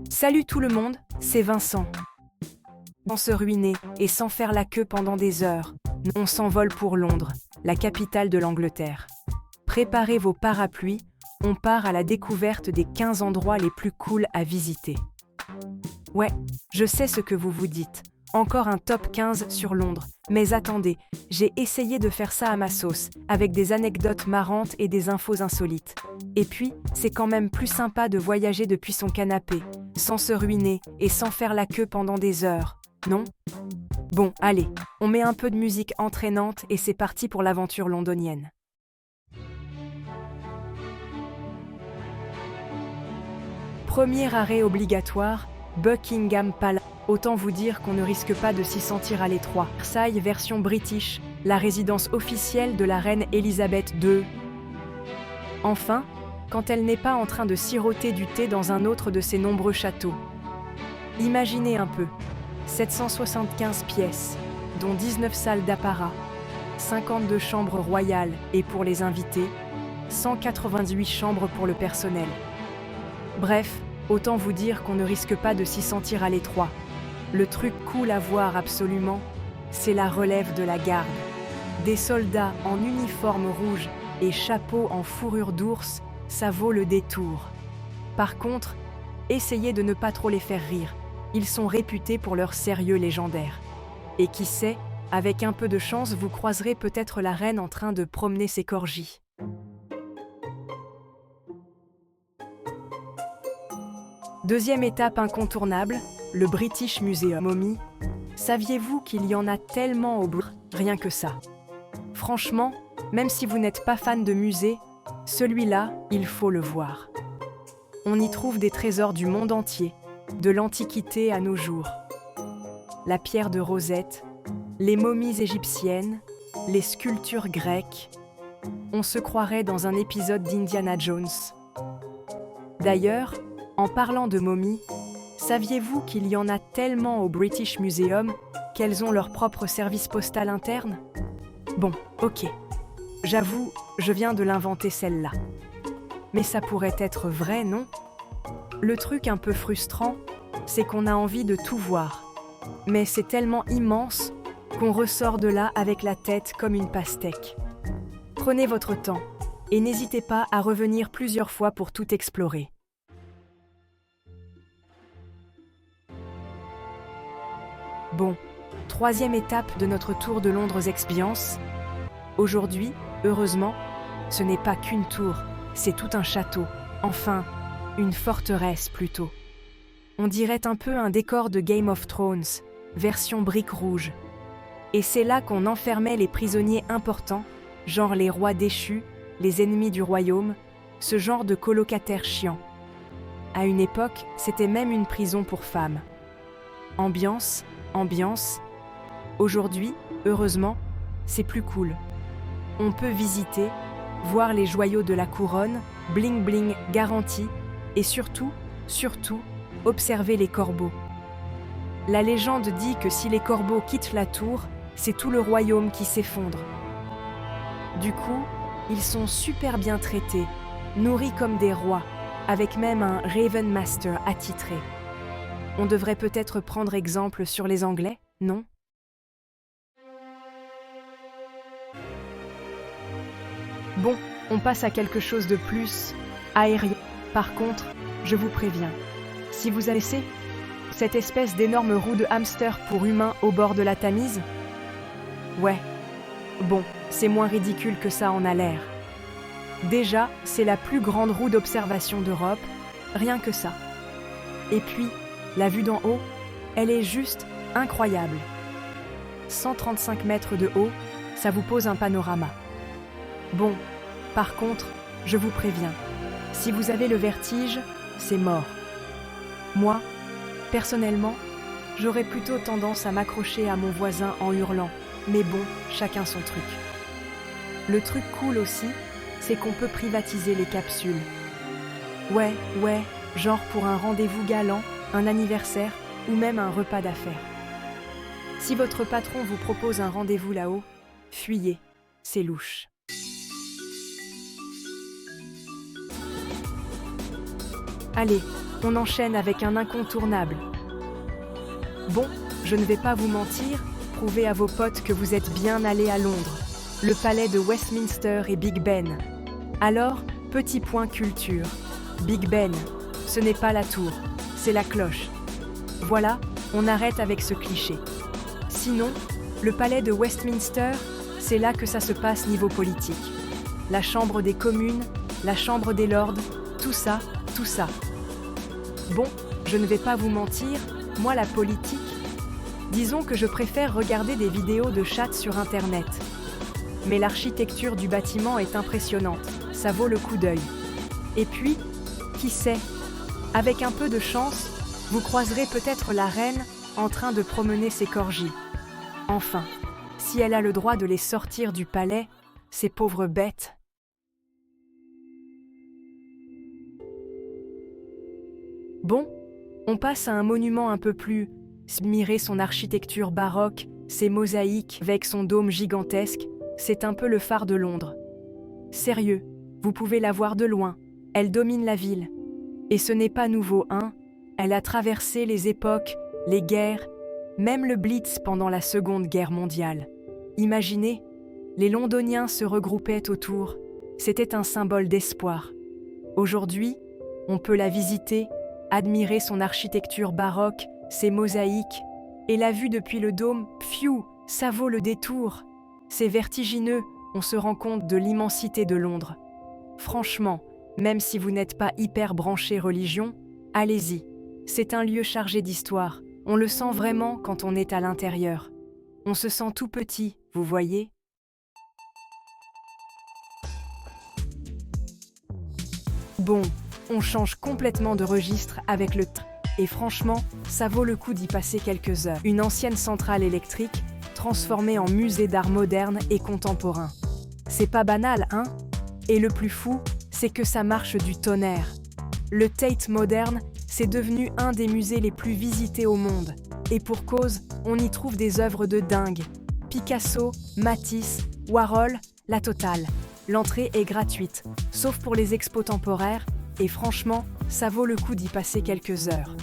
Salut tout le monde, c'est Vincent. Sans se ruiner et sans faire la queue pendant des heures, on s'envole pour Londres, la capitale de l'Angleterre. Préparez vos parapluies, on part à la découverte des 15 endroits les plus cool à visiter. Ouais, je sais ce que vous vous dites. Encore un top 15 sur Londres. Mais attendez, j'ai essayé de faire ça à ma sauce, avec des anecdotes marrantes et des infos insolites. Et puis, c'est quand même plus sympa de voyager depuis son canapé, sans se ruiner et sans faire la queue pendant des heures, non ? Bon, allez, on met un peu de musique entraînante et c'est parti pour l'aventure londonienne. Premier arrêt obligatoire, Buckingham Palace. Autant vous dire qu'on ne risque pas de s'y sentir à l'étroit. Versailles version british, la résidence officielle de la reine Elisabeth II. Enfin, quand elle n'est pas en train de siroter du thé dans un autre de ses nombreux châteaux. Imaginez un peu, 775 pièces, dont 19 salles d'apparat, 52 chambres royales et pour les invités, 198 chambres pour le personnel. Bref, autant vous dire qu'on ne risque pas de s'y sentir à l'étroit. Le truc cool à voir absolument, c'est la relève de la garde. Des soldats en uniforme rouge et chapeau en fourrure d'ours, ça vaut le détour. Par contre, essayez de ne pas trop les faire rire. Ils sont réputés pour leur sérieux légendaire. Et qui sait, avec un peu de chance, vous croiserez peut-être la reine en train de promener ses corgis. Deuxième étape incontournable, le British Museum. Momie, saviez-vous qu'il y en a tellement au Louvre, rien que ça. Franchement, même si vous n'êtes pas fan de musée, celui-là, il faut le voir. On y trouve des trésors du monde entier, de l'Antiquité à nos jours. La pierre de Rosette, les momies égyptiennes, les sculptures grecques. On se croirait dans un épisode d'Indiana Jones. D'ailleurs, en parlant de momies, saviez-vous qu'il y en a tellement au British Museum qu'elles ont leur propre service postal interne ? Bon, ok. J'avoue, je viens de l'inventer celle-là. Mais ça pourrait être vrai, non ? Le truc un peu frustrant, c'est qu'on a envie de tout voir. Mais c'est tellement immense qu'on ressort de là avec la tête comme une pastèque. Prenez votre temps et n'hésitez pas à revenir plusieurs fois pour tout explorer. Bon, troisième étape de notre tour de Londres Experience. Aujourd'hui, heureusement, ce n'est pas qu'une tour, c'est tout un château. Enfin, une forteresse plutôt. On dirait un peu un décor de Game of Thrones, version brique rouge. Et c'est là qu'on enfermait les prisonniers importants, genre les rois déchus, les ennemis du royaume, ce genre de colocataires chiants. À une époque, c'était même une prison pour femmes. Ambiance. Aujourd'hui, heureusement, c'est plus cool. On peut visiter, voir les joyaux de la couronne, bling bling garanti, et surtout, observer les corbeaux. La légende dit que si les corbeaux quittent la tour, c'est tout le royaume qui s'effondre. Du coup, ils sont super bien traités, nourris comme des rois, avec même un Raven Master attitré. On devrait peut-être prendre exemple sur les Anglais, non ? Bon, on passe à quelque chose de plus aérien. Par contre, je vous préviens, si vous avez laissé cette espèce d'énorme roue de hamster pour humains au bord de la Tamise, ouais, bon, c'est moins ridicule que ça en a l'air. Déjà, c'est la plus grande roue d'observation d'Europe, rien que ça. Et puis, la vue d'en haut, elle est juste incroyable. 135 mètres de haut, ça vous pose un panorama. Bon, par contre, je vous préviens, si vous avez le vertige, c'est mort. Moi, personnellement, j'aurais plutôt tendance à m'accrocher à mon voisin en hurlant, mais bon, chacun son truc. Le truc cool aussi, c'est qu'on peut privatiser les capsules. Ouais, genre pour un rendez-vous galant, un anniversaire ou même un repas d'affaires. Si votre patron vous propose un rendez-vous là-haut, fuyez, c'est louche. Allez, on enchaîne avec un incontournable. Bon, je ne vais pas vous mentir, prouvez à vos potes que vous êtes bien allés à Londres. Le palais de Westminster et Big Ben. Alors, petit point culture. Big Ben, ce n'est pas la tour, c'est la cloche. Voilà, on arrête avec ce cliché. Sinon, le palais de Westminster, c'est là que ça se passe niveau politique. La Chambre des communes, la Chambre des lords, tout ça, tout ça. Bon, je ne vais pas vous mentir, moi la politique, disons que je préfère regarder des vidéos de chats sur Internet. Mais l'architecture du bâtiment est impressionnante, ça vaut le coup d'œil. Et puis, qui sait, avec un peu de chance, vous croiserez peut-être la reine en train de promener ses corgis. Enfin, si elle a le droit de les sortir du palais, ces pauvres bêtes. Bon, on passe à un monument un peu plus. Admirer son architecture baroque, ses mosaïques avec son dôme gigantesque, c'est un peu le phare de Londres. Sérieux, vous pouvez la voir de loin, elle domine la ville. Et ce n'est pas nouveau, hein, elle a traversé les époques, les guerres, même le Blitz pendant la Seconde Guerre mondiale. Imaginez, les Londoniens se regroupaient autour, c'était un symbole d'espoir. Aujourd'hui, on peut la visiter, admirer son architecture baroque, ses mosaïques, et la vue depuis le dôme, pfiou, ça vaut le détour. C'est vertigineux, on se rend compte de l'immensité de Londres. Franchement, même si vous n'êtes pas hyper branché religion, allez-y. C'est un lieu chargé d'histoire, on le sent vraiment quand on est à l'intérieur. On se sent tout petit, vous voyez ? Bon, on change complètement de registre avec le et franchement, ça vaut le coup d'y passer quelques heures. Une ancienne centrale électrique, transformée en musée d'art moderne et contemporain. C'est pas banal, hein ? Et le plus fou, c'est que ça marche du tonnerre. Le Tate moderne, c'est devenu un des musées les plus visités au monde. Et pour cause, on y trouve des œuvres de dingue. Picasso, Matisse, Warhol, la totale. L'entrée est gratuite, sauf pour les expos temporaires, et franchement, ça vaut le coup d'y passer quelques heures.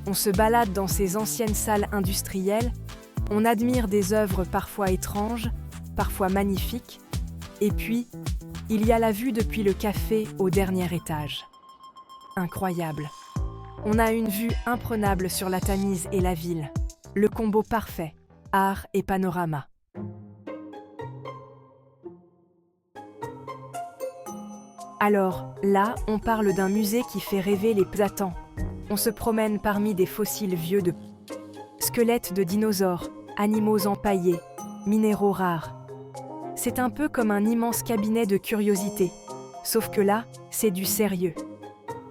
On se balade dans ces anciennes salles industrielles, on admire des œuvres parfois étranges, parfois magnifiques, et puis, il y a la vue depuis le café au dernier étage. Incroyable. On a une vue imprenable sur la Tamise et la ville. Le combo parfait, art et panorama. Alors, là, on parle d'un musée qui fait rêver les psatans. On se promène parmi des fossiles vieux de squelettes de dinosaures, animaux empaillés, minéraux rares. C'est un peu comme un immense cabinet de curiosités. Sauf que là, c'est du sérieux.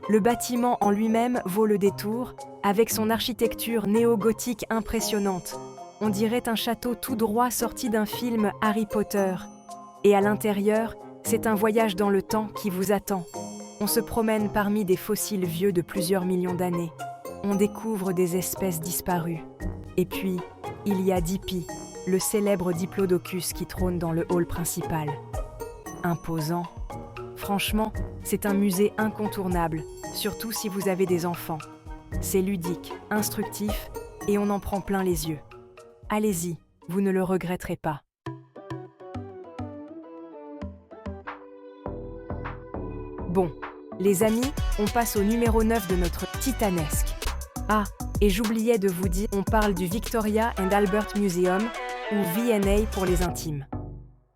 Le bâtiment en lui-même vaut le détour, avec son architecture néo-gothique impressionnante. On dirait un château tout droit sorti d'un film Harry Potter. Et à l'intérieur, c'est un voyage dans le temps qui vous attend. On se promène parmi des fossiles vieux de plusieurs millions d'années. On découvre des espèces disparues. Et puis, il y a Dippy, le célèbre diplodocus qui trône dans le hall principal. Imposant. Franchement, c'est un musée incontournable, surtout si vous avez des enfants. C'est ludique, instructif, et on en prend plein les yeux. Allez-y, vous ne le regretterez pas. Bon, les amis, on passe au numéro 9 de notre titanesque. Ah, et j'oubliais de vous dire, on parle du Victoria and Albert Museum, ou V&A pour les intimes.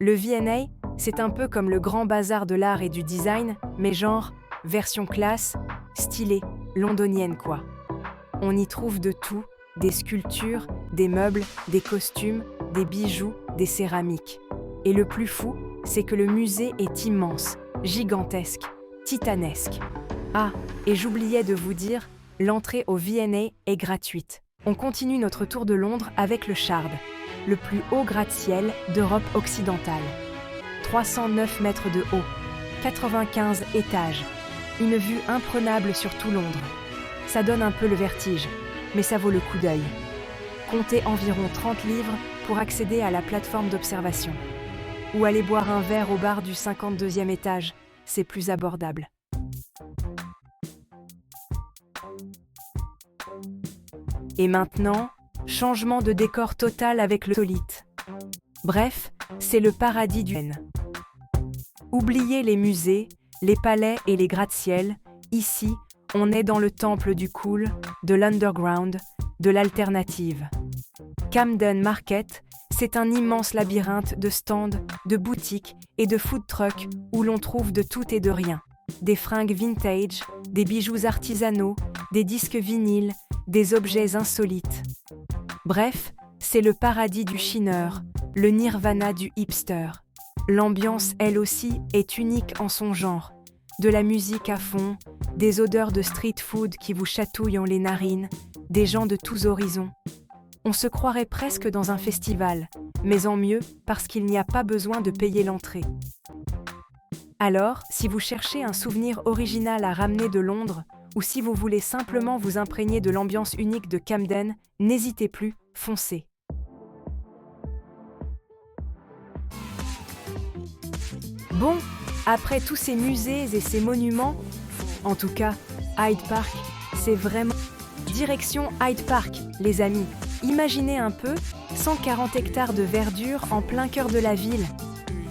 Le V&A, c'est un peu comme le grand bazar de l'art et du design, mais genre, version classe, stylée, londonienne quoi. On y trouve de tout, des sculptures, des meubles, des costumes, des bijoux, des céramiques. Et le plus fou, c'est que le musée est immense, gigantesque, titanesque. Ah, et j'oubliais de vous dire, l'entrée au V&A est gratuite. On continue notre tour de Londres avec le Shard, le plus haut gratte-ciel d'Europe occidentale. 309 mètres de haut, 95 étages, une vue imprenable sur tout Londres. Ça donne un peu le vertige, mais ça vaut le coup d'œil. Comptez environ 30 livres pour accéder à la plateforme d'observation. Ou aller boire un verre au bar du 52e étage, c'est plus abordable. Et maintenant, changement de décor total avec le solite. Bref, c'est le paradis du N. Oubliez les musées, les palais et les gratte-ciel. Ici, on est dans le temple du cool, de l'underground, de l'alternative. Camden Market, c'est un immense labyrinthe de stands, de boutiques et de food trucks où l'on trouve de tout et de rien. Des fringues vintage, des bijoux artisanaux, des disques vinyles, des objets insolites. Bref, c'est le paradis du chineur, le nirvana du hipster. L'ambiance, elle aussi, est unique en son genre. De la musique à fond, des odeurs de street food qui vous chatouillent en les narines, des gens de tous horizons. On se croirait presque dans un festival, mais en mieux parce qu'il n'y a pas besoin de payer l'entrée. Alors, si vous cherchez un souvenir original à ramener de Londres, ou si vous voulez simplement vous imprégner de l'ambiance unique de Camden, n'hésitez plus, foncez. Bon, après tous ces musées et ces monuments, en tout cas, Hyde Park, c'est vraiment... Direction Hyde Park, les amis. Imaginez un peu, 140 hectares de verdure en plein cœur de la ville.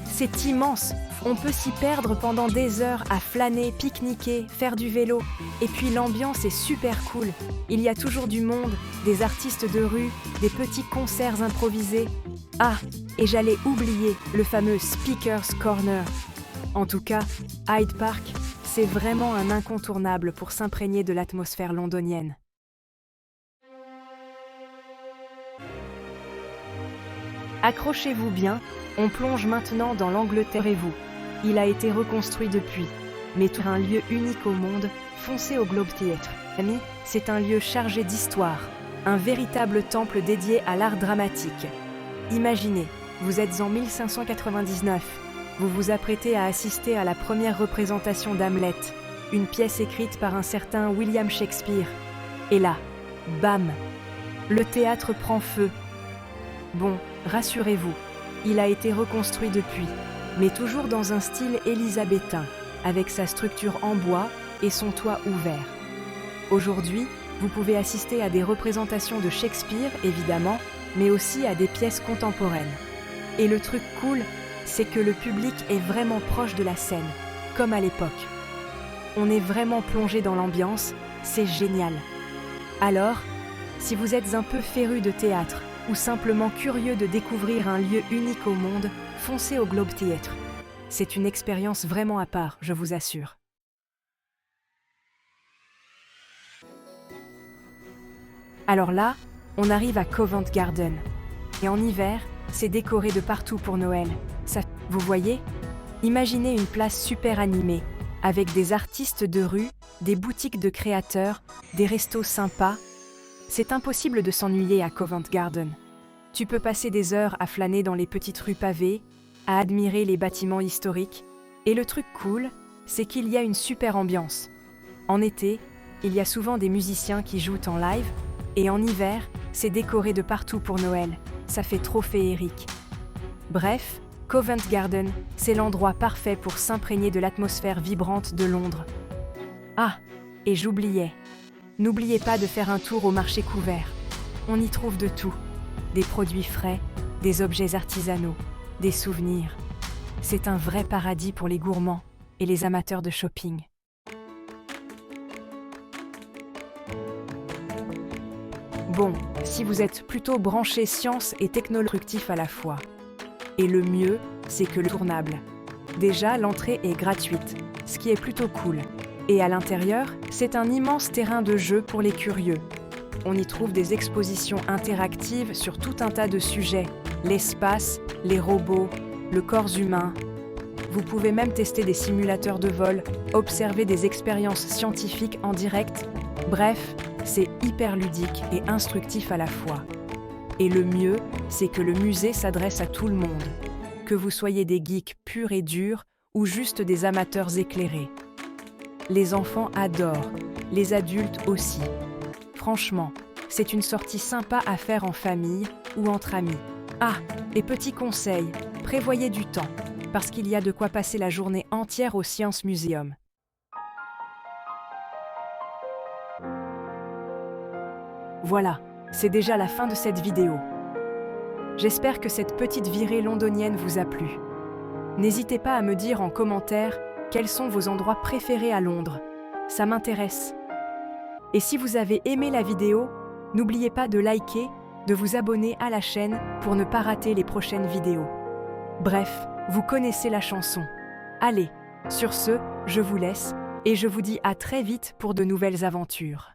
C'est immense, on peut s'y perdre pendant des heures à flâner, pique-niquer, faire du vélo. Et puis l'ambiance est super cool. Il y a toujours du monde, des artistes de rue, des petits concerts improvisés. Ah, et j'allais oublier le fameux Speaker's Corner. En tout cas, Hyde Park, c'est vraiment un incontournable pour s'imprégner de l'atmosphère londonienne. Accrochez-vous bien, on plonge maintenant dans l'Angleterre et vous. Il a été reconstruit depuis, mais tout un lieu unique au monde, foncez au Globe Theatre. Amis, c'est un lieu chargé d'histoire, un véritable temple dédié à l'art dramatique. Imaginez, vous êtes en 1599, vous vous apprêtez à assister à la première représentation d'Hamlet, une pièce écrite par un certain William Shakespeare. Et là, bam, le théâtre prend feu. Bon, rassurez-vous, il a été reconstruit depuis, mais toujours dans un style élisabétain, avec sa structure en bois et son toit ouvert. Aujourd'hui, vous pouvez assister à des représentations de Shakespeare, évidemment, mais aussi à des pièces contemporaines. Et le truc cool, c'est que le public est vraiment proche de la scène, comme à l'époque. On est vraiment plongé dans l'ambiance, c'est génial. Alors, si vous êtes un peu féru de théâtre, ou simplement curieux de découvrir un lieu unique au monde, foncez au Globe Theatre. C'est une expérience vraiment à part, je vous assure. Alors là, on arrive à Covent Garden. Et en hiver, c'est décoré de partout pour Noël. Ça, vous voyez ? Imaginez une place super animée, avec des artistes de rue, des boutiques de créateurs, des restos sympas. C'est impossible de s'ennuyer à Covent Garden. Tu peux passer des heures à flâner dans les petites rues pavées, à admirer les bâtiments historiques. Et le truc cool, c'est qu'il y a une super ambiance. En été, il y a souvent des musiciens qui jouent en live, et en hiver, c'est décoré de partout pour Noël. Ça fait trop féerique. Bref, Covent Garden, c'est l'endroit parfait pour s'imprégner de l'atmosphère vibrante de Londres. Ah, et j'oubliais. N'oubliez pas de faire un tour au marché couvert. On y trouve de tout. Des produits frais, des objets artisanaux, des souvenirs. C'est un vrai paradis pour les gourmands et les amateurs de shopping. Bon, si vous êtes plutôt branché science et technologie à la fois. Et le mieux, c'est que le tournable. Déjà, l'entrée est gratuite, ce qui est plutôt cool. Et à l'intérieur, c'est un immense terrain de jeu pour les curieux. On y trouve des expositions interactives sur tout un tas de sujets. L'espace, les robots, le corps humain. Vous pouvez même tester des simulateurs de vol, observer des expériences scientifiques en direct. Bref, c'est hyper ludique et instructif à la fois. Et le mieux, c'est que le musée s'adresse à tout le monde. Que vous soyez des geeks purs et durs ou juste des amateurs éclairés. Les enfants adorent, les adultes aussi. Franchement, c'est une sortie sympa à faire en famille ou entre amis. Ah, et petit conseil, prévoyez du temps, parce qu'il y a de quoi passer la journée entière au Science Museum. Voilà, c'est déjà la fin de cette vidéo. J'espère que cette petite virée londonienne vous a plu. N'hésitez pas à me dire en commentaire quels sont vos endroits préférés à Londres. Ça m'intéresse. Et si vous avez aimé la vidéo, n'oubliez pas de liker, de vous abonner à la chaîne pour ne pas rater les prochaines vidéos. Bref, vous connaissez la chanson. Allez, sur ce, je vous laisse et je vous dis à très vite pour de nouvelles aventures.